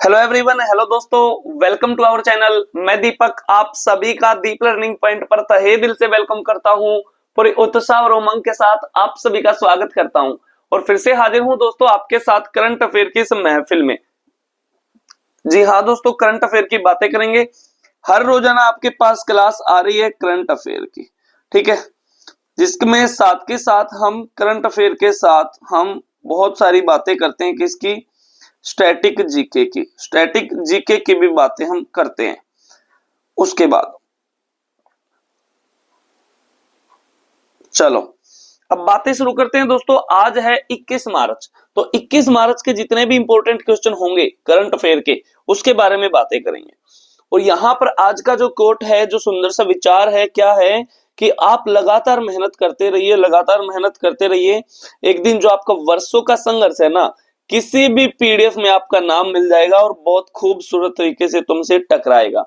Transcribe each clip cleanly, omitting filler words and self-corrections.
Hello everyone, hello दोस्तों, welcome to our channel. मैं दीपक आप सभी का दीप लर्निंग पॉइंट पर तहे दिल से वेलकम करता हूं। पूरे उत्साह और उमंग के साथ आप सभी का स्वागत करता हूं और फिर से हाजिर हूं दोस्तों आपके साथ करंट अफेयर की इस महफिल में। जी हाँ दोस्तों, करंट अफेयर की बातें करेंगे। हर रोजाना आपके पास क्लास आ रही है करंट अफेयर की, ठीक है, जिसमें साथ के साथ हम करंट अफेयर के साथ हम बहुत सारी बातें करते हैं। किसकी? स्टैटिक जीके की। स्टैटिक जीके की भी बातें हम करते हैं। उसके बाद चलो अब बातें शुरू करते हैं दोस्तों। आज है 21 मार्च, तो 21 मार्च के जितने भी इंपॉर्टेंट क्वेश्चन होंगे करंट अफेयर के, उसके बारे में बातें करेंगे। और यहां पर आज का जो कोट है, जो सुंदर सा विचार है, क्या है कि आप लगातार मेहनत करते रहिए, लगातार मेहनत करते रहिए। एक दिन जो आपका वर्षों का संघर्ष है ना, किसी भी पीडीएफ में आपका नाम मिल जाएगा और बहुत खूबसूरत तरीके से तुमसे टकराएगा।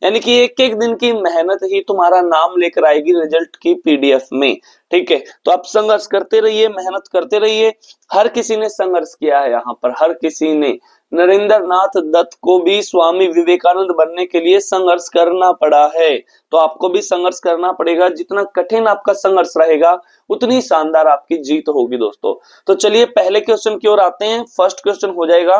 यानी कि एक एक दिन की मेहनत ही तुम्हारा नाम लेकर आएगी रिजल्ट की पीडीएफ में। ठीक है, तो आप संघर्ष करते रहिए, मेहनत करते रहिए। हर किसी ने संघर्ष किया है यहाँ पर, हर किसी ने। नरेंद्र नाथ दत्त को भी स्वामी विवेकानंद बनने के लिए संघर्ष करना पड़ा है, तो आपको भी संघर्ष करना पड़ेगा। जितना कठिन आपका संघर्ष रहेगा, उतनी शानदार आपकी जीत होगी दोस्तों। तो चलिए पहले क्वेश्चन की ओर आते हैं। फर्स्ट क्वेश्चन हो जाएगा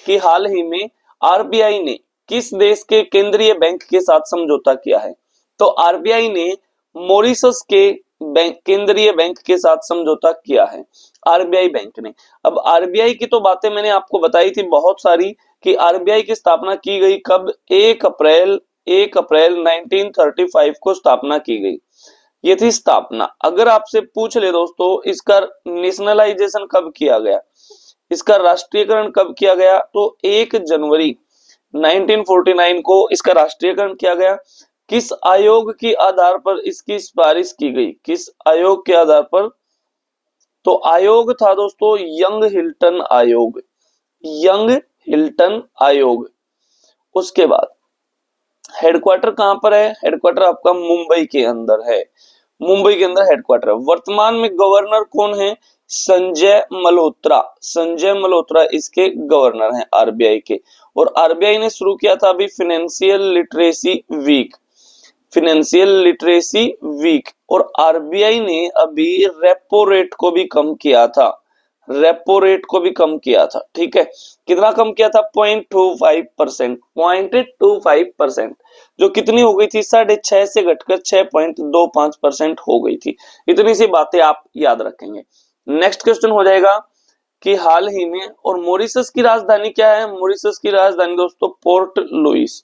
कि हाल ही में आरबीआई ने किस देश के केंद्रीय बैंक के साथ समझौता किया है? तो आरबीआई ने मॉरिशस के केंद्रीय बैंक के साथ समझौता किया है, आरबीआई बैंक ने। अब आरबीआई की तो बातें मैंने आपको बताई थी बहुत सारी, कि आरबीआई की स्थापना की गई कब? 1 अप्रैल 1935 को स्थापना की गई। ये थी स्थापना। अगर आपसे पूछ ले दोस्तों, इसका नेशनलाइजेशन कब किया गया, इसका राष्ट्रीयकरण कब किया गया? तो 1 जनवरी 1949 को इसका राष्ट्रीयकरण किया गया। किस आयोग के आधार पर इसकी सिफारिश की गई? किस आयोग के आधार पर? तो आयोग था दोस्तों यंग हिल्टन आयोग, यंग हिल्टन आयोग। उसके बाद हेडक्वार्टर कहां पर है? हेडक्वार्टर आपका मुंबई के अंदर है, मुंबई के अंदर हेडक्वार्टर है। वर्तमान में गवर्नर कौन है? संजय मल्होत्रा। संजय मल्होत्रा इसके गवर्नर हैं आरबीआई के। और आरबीआई ने शुरू किया था अभी financial literacy week, financial literacy week. और आरबीआई ने अभी रेपो रेट को भी कम किया था, रेपो रेट को भी कम किया था। ठीक है, कितना कम किया था? 0.25%, 0.25%, जो कितनी हो गई थी? 6.5 से घटकर 6.25% हो गई थी। इतनी सी बातें आप याद रखेंगे। नेक्स्ट क्वेश्चन हो जाएगा कि हाल ही में, और मॉरिशस की राजधानी क्या है? मॉरिशस की राजधानी दोस्तों Port Louis,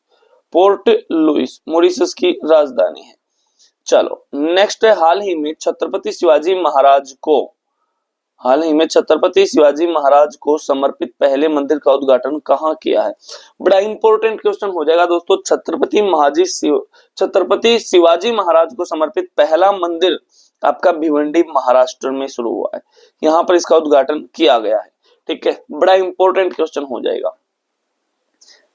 Port Louis Mauritius की राजधानी है। चलो नेक्स्ट है, हाल ही में छत्रपति शिवाजी महाराज को, हाल ही में छत्रपति शिवाजी महाराज को समर्पित पहले मंदिर का उद्घाटन कहाँ किया है? बड़ा इंपॉर्टेंट क्वेश्चन हो जाएगा दोस्तों। छत्रपति शिवाजी महाराज को समर्पित पहला मंदिर आपका भिवंडी महाराष्ट्र में शुरू हुआ है, यहाँ पर इसका उद्घाटन किया गया है। ठीक है, बड़ा इंपॉर्टेंट क्वेश्चन हो जाएगा।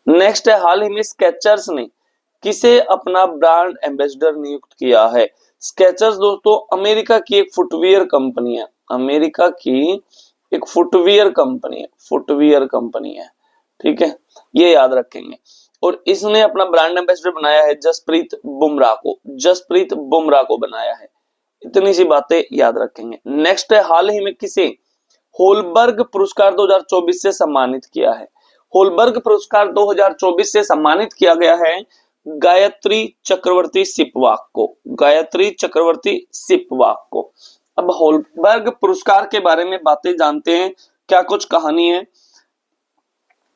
नेक्स्ट है, हाल ही में स्केचर्स ने किसे अपना ब्रांड एम्बेसडर नियुक्त किया है? स्केचर्स दोस्तों अमेरिका की एक फुटवियर कंपनी है, अमेरिका की एक फुटवियर कंपनी है, फुटवियर कंपनी है। ठीक है, ये याद रखेंगे। और इसने अपना ब्रांड एम्बेसडर बनाया है जसप्रीत बुमराह को, जसप्रीत बुमराह को बनाया है। इतनी सी बातें याद रखेंगे। नेक्स्ट है, हाल ही में किसे होलबर्ग पुरस्कार 2024 से सम्मानित किया है? होलबर्ग पुरस्कार 2024 से सम्मानित किया गया है गायत्री चक्रवर्ती सिपवाक को, गायत्री चक्रवर्ती सिपवाक को। अब होलबर्ग पुरस्कार के बारे में बातें जानते हैं, क्या कुछ कहानी है।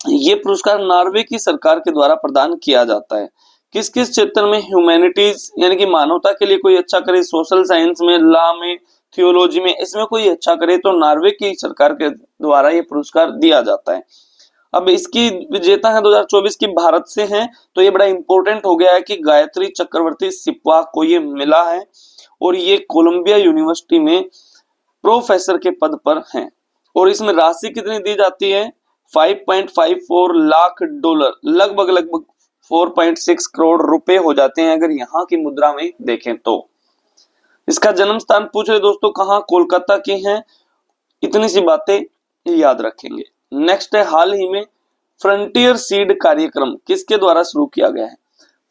ये पुरस्कार नॉर्वे की सरकार के द्वारा प्रदान किया जाता है। किस किस क्षेत्र में? ह्यूमैनिटीज यानी कि मानवता के लिए कोई अच्छा करे, सोशल साइंस में, लॉ में, थियोलॉजी में, इसमें कोई अच्छा करे तो नॉर्वे की सरकार के द्वारा ये पुरस्कार दिया जाता है। अब इसकी विजेता है 2024 की भारत से हैं, तो ये बड़ा इंपॉर्टेंट हो गया है कि गायत्री चक्रवर्ती सिपवाक को ये मिला है और ये कोलंबिया यूनिवर्सिटी में प्रोफेसर के पद पर हैं। और इसमें राशि कितनी दी जाती है? 5.54 लाख डॉलर, लगभग लगभग 4.6 करोड़ रुपए हो जाते हैं अगर यहाँ की मुद्रा में देखें तो। इसका जन्म स्थान पूछ रहे दोस्तों, कहाँ? कोलकाता की हैं। इतनी सी बातें याद रखेंगे। नेक्स्ट है, हाल ही में फ्रंटियर सीड कार्यक्रम किसके द्वारा शुरू किया गया है?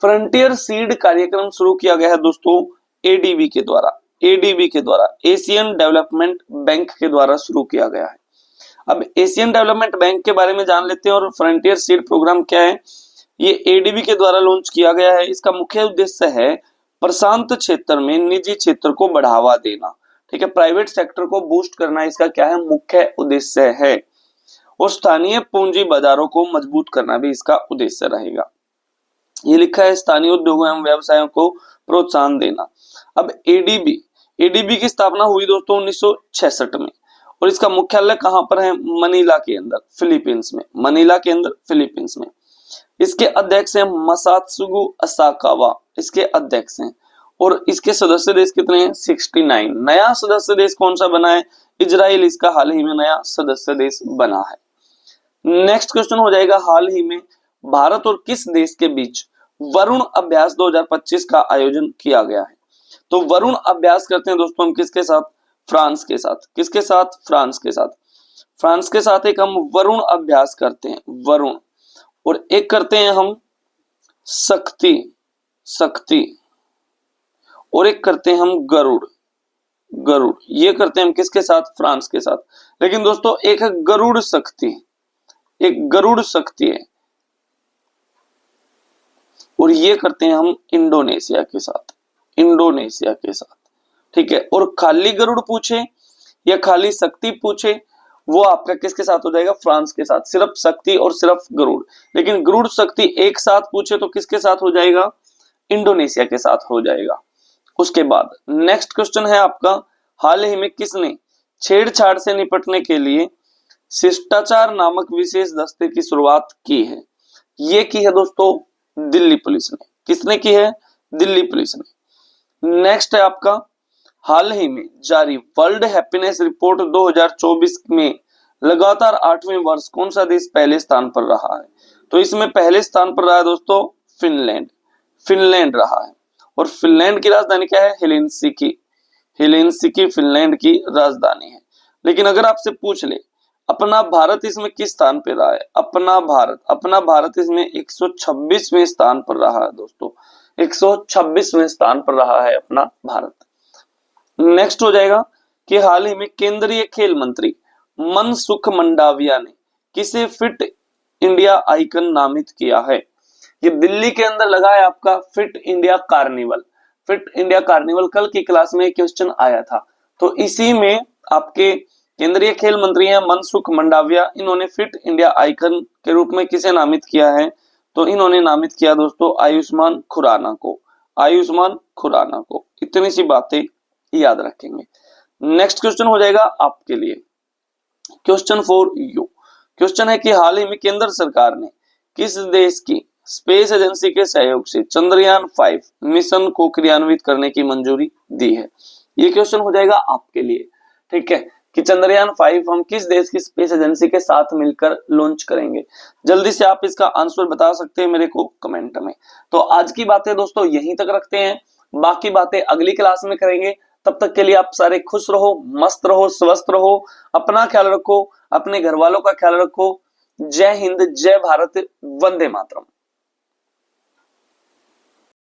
फ्रंटियर सीड कार्यक्रम शुरू किया गया है दोस्तों एडीबी के द्वारा, एडीबी के द्वारा, एशियन डेवलपमेंट बैंक के द्वारा शुरू किया गया है। अब एशियन डेवलपमेंट बैंक के बारे में जान लेते हैं और फ्रंटियर सीड प्रोग्राम क्या है। ये एडीबी के द्वारा लॉन्च किया गया है। इसका मुख्य उद्देश्य है प्रशांत क्षेत्र में निजी क्षेत्र को बढ़ावा देना, ठीक है, प्राइवेट सेक्टर को बूस्ट करना इसका क्या है, मुख्य उद्देश्य है। और स्थानीय पूंजी बाजारों को मजबूत करना भी इसका उद्देश्य रहेगा। ये लिखा है स्थानीय उद्योगों एवं व्यवसायों को प्रोत्साहन देना। अब एडीबी की स्थापना हुई दोस्तों 1966 में और इसका मुख्यालय कहां पर है? मनीला के अंदर, फिलीपींस में, मनीला के अंदर फिलीपींस में। इसके अध्यक्ष हैं मसात्सुगु असाकावा, इसके अध्यक्ष हैं। और इसके सदस्य देश कितने हैं? 69। नया सदस्य देश कौन सा बना है? इजराइल इसका हाल ही में नया सदस्य देश बना है। नेक्स्ट क्वेश्चन हो जाएगा, हाल ही में भारत और किस देश के बीच वरुण अभ्यास 2025 का आयोजन किया गया है? तो वरुण अभ्यास करते हैं दोस्तों हम किसके साथ? फ्रांस के साथ। किसके साथ? फ्रांस के साथ। फ्रांस के साथ एक हम वरुण अभ्यास करते हैं, वरुण, और एक करते हैं हम शक्ति, शक्ति, और एक करते हैं हम गरुड़, गरुड़। ये करते हैं हम किसके साथ? फ्रांस के साथ। लेकिन दोस्तों एक है गरुड़ शक्ति, एक गरुड़ शक्ति है, और ये करते हैं हम इंडोनेशिया के साथ, इंडोनेशिया के साथ, ठीक है। और खाली गरुड़ पूछे या खाली शक्ति पूछे वो आपका किसके साथ हो जाएगा? फ्रांस के साथ, सिर्फ शक्ति और सिर्फ गरुड़। लेकिन गरुड़ शक्ति एक साथ पूछे तो किसके साथ हो जाएगा? इंडोनेशिया के साथ हो जाएगा। उसके बाद नेक्स्ट क्वेश्चन है आपका, हाल ही में किसने छेड़छाड़ से निपटने के लिए शिष्टाचार नामक विशेष दस्ते की शुरुआत की है? ये की है दोस्तों दिल्ली पुलिस ने। किसने की है? दिल्ली पुलिस ने। नेक्स्ट है आपका, हाल ही में जारी वर्ल्ड हैप्पीनेस रिपोर्ट 2024 में लगातार 8वें वर्ष कौन सा देश पहले स्थान पर रहा है? तो इसमें पहले स्थान पर रहा है दोस्तों फिनलैंड, फिनलैंड रहा है। और फिनलैंड की राजधानी क्या है? हेलेंसिकी, हेलेंसिकी फिनलैंड की राजधानी है। लेकिन अगर आपसे पूछ ले अपना भारत इसमें किस स्थान पर रहा है? अपना भारत इसमें 126वें स्थान पर रहा है दोस्तों, 126वें स्थान पर रहा है अपना भारत। नेक्स्ट हो जाएगा कि हाल ही में केंद्रीय खेल मंत्री मनसुख मंडाविया ने किसे फिट इंडिया आइकन नामित किया है? ये दिल्ली के अंदर लगा है आपका fit India carnival. Fit India carnival कल की क्लास में क्वेश्चन आया था, तो इसी में आपके केंद्रीय खेल मंत्री हैं मनसुख मंडाविया। इन्होंने फिट इंडिया आइकन के रूप में किसे नामित किया है? तो इन्होंने नामित किया दोस्तों आयुष्मान खुराना को, आयुष्मान खुराना को। इतनी सी बातें याद रखेंगे। नेक्स्ट क्वेश्चन हो जाएगा आपके लिए क्वेश्चन फॉर यू। क्वेश्चन है कि हाल ही में केंद्र सरकार ने किस देश की स्पेस एजेंसी के सहयोग से चंद्रयान 5 मिशन को क्रियान्वित करने की मंजूरी दी है? ये क्वेश्चन हो जाएगा आपके लिए, ठीक है, कि चंद्रयान 5 हम किस देश की स्पेस एजेंसी के साथ मिलकर लॉन्च करेंगे। जल्दी से आप इसका आंसर बता सकते हैं मेरे को कमेंट में। तो आज की बातें दोस्तों यहीं तक रखते हैं, बाकी बातें अगली क्लास में करेंगे। तब तक के लिए आप सारे खुश रहो, मस्त रहो, स्वस्थ रहो, अपना ख्याल रखो, अपने घर वालों का ख्याल रखो। जय हिंद, जय भारत, वंदे मातरम।